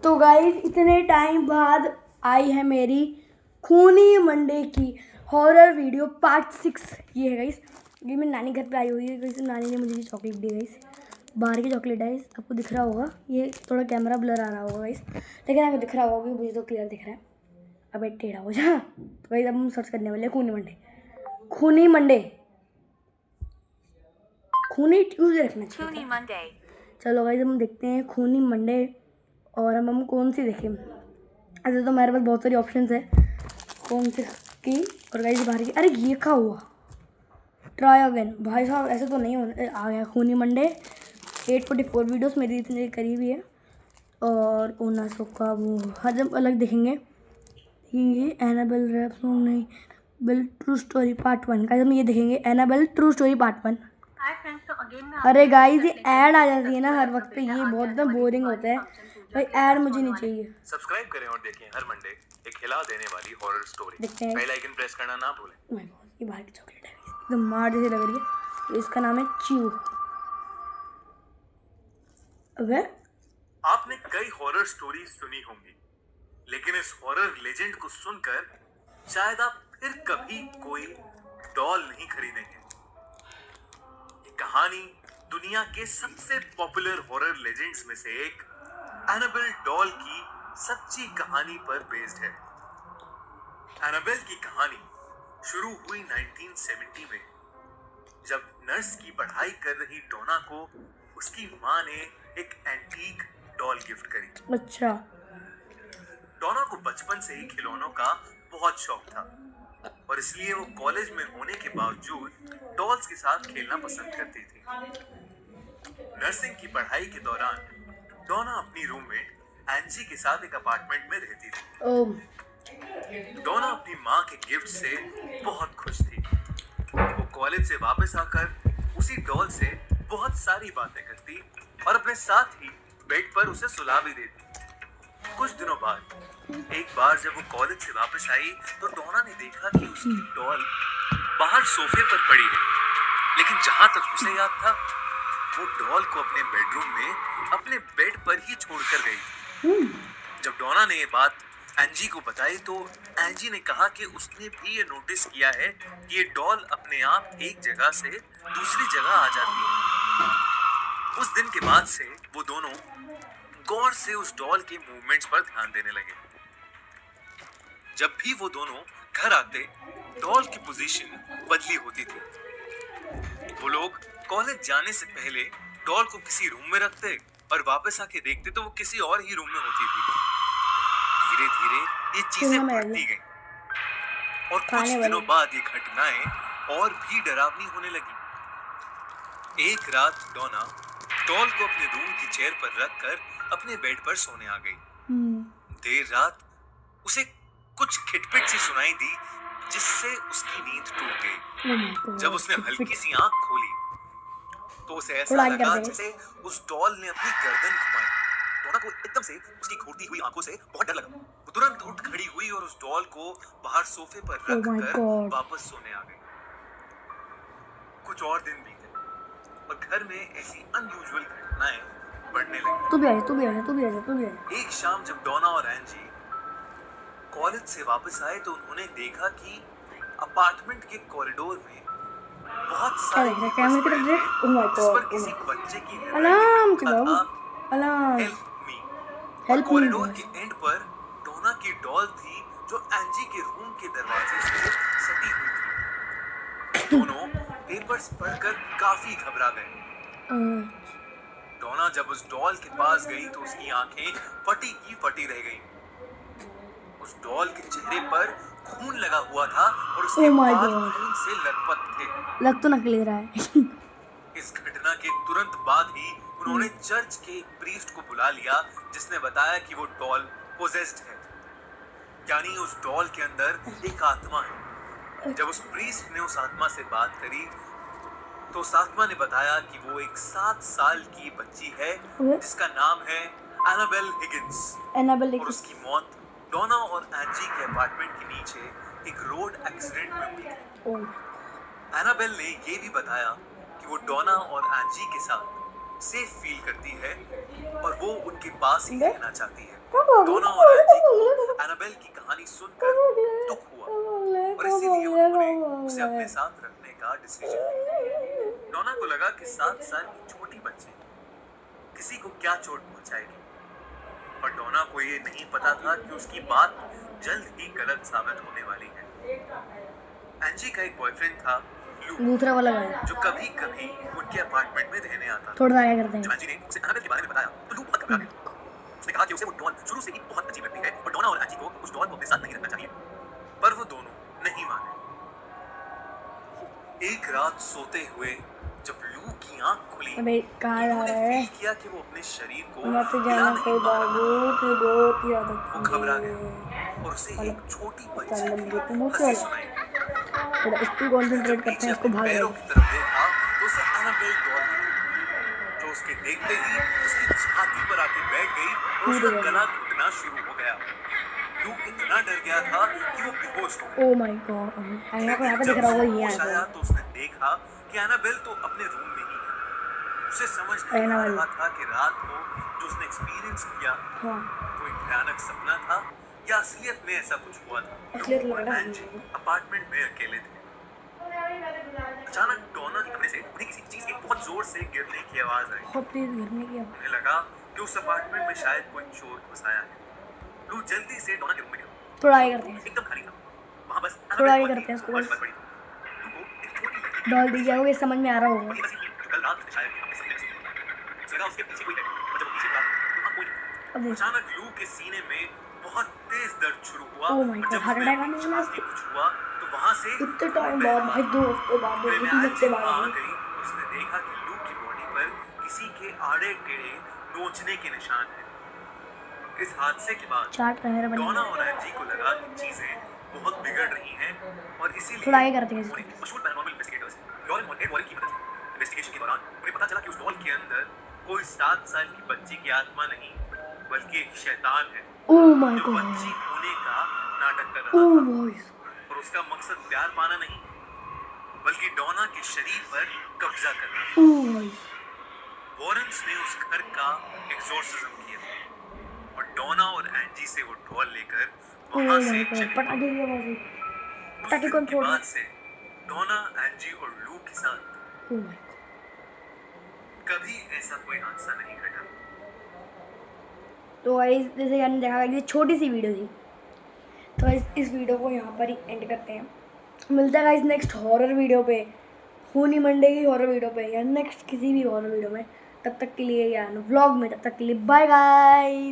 तो गाइस इतने टाइम बाद आई है मेरी खूनी मंडे की हॉरर वीडियो पार्ट 6। ये है गाइस, ये मेरी नानी घर पे आई हुई है गाइस। नानी ने मुझे ये चॉकलेट दी गाइस, बाहर की चॉकलेट है गाइस। आपको दिख रहा होगा, ये थोड़ा कैमरा ब्लर आ रहा होगा गाइस, लेकिन आपको दिख रहा होगा, मुझे तो क्लियर दिख रहा है। अब एक टेढ़ा हो जा। तो गाइस अब हम सर्च करने वाले खूनी मंडे, खूनी मंडे, खूनी ट्यूसडे रखना चाहिए। चलो गाइस हम देखते हैं खूनी मंडे, और हम कौन सी देखें। ऐसे तो हमारे पास बहुत सारी ऑप्शंस है कौन से की। और गाइस बाहर की, अरे ये क्या हुआ, ट्राई अगेन। भाई साहब ऐसे तो नहीं होने आ गया खूनी मंडे। 844 वीडियोस मेरी इतने करीब ही है, और ओना सो का वो हर जब अलग देखेंगे। ये एनाबेल रैप सॉन्ग नहीं, बिल ट्रू स्टोरी पार्ट 1 का हम ये देखेंगे, एनाबेल ट्रू स्टोरी पार्ट 1। अरे गाइस ये ऐड आ जाती है ना हर वक्त पे, ये बहुत ना बोरिंग होता है भाई, ऐड मुझे नहीं चाहिए। सब्सक्राइब करें और देखें हर मंडे एक हिला देने वाली horror story. Bell icon press करना ना भूलें। ये बाहर की चॉकलेट है एकदम मार जैसी लग रही है, तो इसका नाम है च्यू। अबे आपने कई हॉरर स्टोरी सुनी होंगी, लेकिन इस हॉरर लेजेंड को सुनकर शायद आप फिर कभी कोई डॉल नहीं खरीदेंगे। ये कहानी दुनिया के सबसे पॉपुलर हॉरर लेजेंड्स में से एक एनाबेल डॉल की सच्ची कहानी पर बेस्ड है। एनाबेल की कहानी शुरू हुई 1970 में, जब नर्स की पढ़ाई कर रही डोना को उसकी माँ ने एक एंटीक डॉल गिफ्ट करी। अच्छा। डोना को बचपन से ही खिलौनों का बहुत शौक था, और इसलिए वो कॉलेज में होने के बावजूद डॉल्स के साथ खेलना पसंद करती थी। नर्सिंग की पढ़ाई के दौरान डोना अपनी रूममेट एंजी के साथ एक अपार्टमेंट में रहती थी। डोना अपनी माँ के गिफ्ट से बहुत खुश थी। वो कॉलेज से वापस आकर उसी डॉल से बहुत सारी बातें करती और अपने साथ ही बेड पर उसे सुला भी देती। कुछ दिनों बाद एक बार जब वो कॉलेज से वापस आई तो डोना ने देखा कि उसकी डॉल बाहर सोफे पर पड़ी है, लेकिन जहां तक उसे याद था वो डॉल को अपने बेडरूम में अपने बेड पर ही छोड़कर गई। जब डोना ने ये बात एंजी को बताई तो एंजी ने कहा कि उसने भी ये नोटिस किया है कि ये डॉल अपने आप एक जगह से दूसरी जगह आ जाती है। उस दिन के बाद से वो दोनों गौर से उस डॉल के मूवमेंट्स पर ध्यान देने लगे। जब भी वो दोनों घर आते डॉल की पोजीशन बदली होती थी। वो लोग कॉलेज जाने से पहले डॉल को किसी रूम में रखते और वापस आके देखते तो वो किसी और ही रूम में होती थी। धीरे धीरे ये चीजें बढ़ती गईं, और कुछ दिनों बाद ये घटनाएं और भी डरावनी होने लगी। एक रात डोना डॉल को अपने रूम की चेयर पर रखकर अपने बेड पर सोने आ गई। देर रात उसे कुछ खिटपिट सी सुनाई दी, जिससे उसकी नींद टूट गई। जब उसने हल्की सी आंख खोली तो उसे ऐसा लगा जैसे उस डॉल ने अपनी गर्दन घुमाई। डोना को एकदम से उसकी घूरती हुई आंखों से बहुत डर लगा। वो तुरंत उठ खड़ी हुई और उस डॉल को बाहर सोफे पर रखकर वापस सोने आ गई। कुछ और दिन बीते और घर में ऐसी अनयूजुअल घटनाएं बढ़ने लगी। एक शाम जब डोना और एंजी कॉलेज से वापस आए तो उन्होंने देखा कि अपार्टमेंट के कॉरिडोर में बहुत सारे जिस पर किसी बच्चे की हेल्प मी। कॉरिडोर के एंड पर डोना की डॉल थी जो एंजी के रूम के दरवाजे से सटी हुई थी। दोनों पेपर्स पढ़कर काफी घबरा गए। डोना जब उस डॉल के पास गई तो उसकी आंखें फटी की फटी रह गईं। उस डॉल के चेहरे पर खून लगा हुआ था और उसके बाल खून से लथपथ थे। लग तो नकली रहा है। इस घटना के तुरंत बाद ही उन्होंने चर्च के एक प्रीस्ट को बुला लिया, जिसने बताया कि वो डॉल पोजेस्ड है, यानी उस डॉल के अंदर एक आत्मा है। जब उस प्रीस्ट ने उस आत्मा से बात करी तो उस आत्मा ने बताया कि वो एक 7 साल की बच्ची है जिसका नाम है एनाबेल हिगिंस, और उसकी मौत डोना और एंजी के अपार्टमेंट के नीचे एक रोड एक्सीडेंट में हुई थी। एनाबेल ने ये भी बताया कि वो डोना और एंजी के साथ सेफ फील करती है और वो उनके पास ही रहना चाहती है। डोना और एंजी को एनाबेल की कहानी सुनकर दुख हुआ और इसीलिए उन्होंने उसे अपने साथ रखने का डिसीजन लिया। डोना को लगा कि 7 साल की छोटी बच्ची किसी को क्या चोट पहुंचाएगी, पर डोना को ये नहीं पता था कि उसकी बात जल्द ही गलत साबित होने वाली है। एंजी का एक बॉयफ्रेंड था लू, दूसरा वाला गाया जो कभी कभी उनके अपार्टमेंट में रहने आता था। थोड़ा आया करते हैं। जब एंजी ने उसे एनाबेल के बारे में बताया तो लू बहुत घबरा गई। उसने कहा कि उसे वो डॉल शुरू से ही बहुत अजीब लगती है और डोना और एंजी को उस डॉल को अपने साथ नहीं रखना चाहिए, पर वो दोनों नहीं माने। एक रात सोते हुए जब लू की आंख खुली, अबे कहाँ जा उन्होंने रहा है? फील किया कि वो अपने शरीर को मत हिला जाना नहीं कोई पा रहा बाबू, था। तो बहुत ही आदत वो घबरा गया और उसे एक छोटी बच्ची चंदन की देखो बहुत हंसी वाला सुनाई। थोड़ा इस पे कंसंट्रेट जब करते पीछे हैं, इसको अपने भाग पैरों रहे की तरफ देखा तो उसे एनाबेल डॉल दिखी, जो उसके देखते ही उसकी छाती पर आके बैठ गई और टूट उसका गया। गला घुटना शुरू हो गया। लू इतना डर गया था कि वो बेहोश हो गया। ओ माय गॉड, यहाँ पे लेकिन दिख जब रहा होगा उसे ये होश आया आया तो उसने देखा कि एनाबेल तो अपने रूम में ही है। उसे समझ नहीं आ एनाबेल। रहा था कि रात को जो उसने एक्सपीरियंस किया हाँ वो एक भयानक सपना था या असलियत में ऐसा कुछ हुआ था। असलियत लू लग और रहा है एंजी मुझे। अपार्टमेंट में अकेले थे। अचानक डोना के कमरे से उन्हें किसी चीज के बहुत जोर से गिरने की आवाज आई। बहुत तेज गिरने की आवाज़। उन्हें लगा कि उस अपार्टमेंट में शायद कोई चोर घुस आया है। लू जल्दी से डोना के रूम में गया। थोड़ा आगे करते हैं, एकदम खाली था। वहां बस थोड़ा आगे एनाबेल करते हैं इसको और बस। बस पड़ी थी। लू को एक छोटी लड़की डॉल दी गया होगा, ये समझ में आ रहा होगा। वही बसी थी जो कल रात उसने शायद अपने सपने में सुनी थी। उसे लगा उसके पीछे कोई है और जब वो पीछे मुड़ा तो वहां कोई नहीं था। अब देख, अचानक लू के सीने में बहुत तेज दर्द शुरू हुआ ओह और माय गॉड, जब हार्ट उसने अटैक अपनी आने वाला है छाती इसको। को छुआ तो वहां से इतने टाइम बाद भाई, 2 हफ्ते बाद, 2 कमरे में 3 एंजी हफ्ते बाद वहां आ भाई। गई। उसने देखा कि लू की बॉडी पर किसी के आड़े टेढ़े नोचने के निशान हैं। इस हादसे के बाद चार्ट कैमरा बन डोना गया। और एंजी को लगा कि चीजें बहुत बिगड़ रही हैं और इसीलिए थोड़ा आगे करते हैं उन्होंने इसको। मशहूर पैरानॉर्मल इन्वेस्टिगेटर्स लॉरेन एडवर्ड की मदद ली। इन्वेस्टिगेशन के दौरान उन्हें पता चला कि उस डॉल के अंदर कोई 7 साल की बच्ची की आत्मा नहीं बल्कि एक शैतान है ओह माय जो गॉड, बच्ची होने का नाटक कर रहा ओह था। वॉइस, और उसका मकसद प्यार पाना नहीं बल्कि डोना के शरीर पर कब्जा करना। ओह वॉइस। वॉरेंस ने उस घर का एक्सोर्सिज्म किया और डोना और एंजी से वो डॉल लेकर वहां ओह से माय गॉड, चली। पटाखे की आवाज़ हुई। उस पटाखे दिन कौन के फोड़ रहा बाद है? से डोना एंजी और लू के साथ ओह माय गॉड। कभी ऐसा कोई हादसा नहीं घटा। तो गाइस जैसे कि आपने देखा कि छोटी सी वीडियो थी, तो गाइस इस वीडियो को यहाँ पर ही एंड करते हैं। मिलता है गाइस नेक्स्ट हॉरर वीडियो पे, खूनी मंडे की हॉरर वीडियो पे या नेक्स्ट किसी भी हॉरर वीडियो में। तब तक के लिए या व्लॉग में, तब तक के लिए बाय गाइस।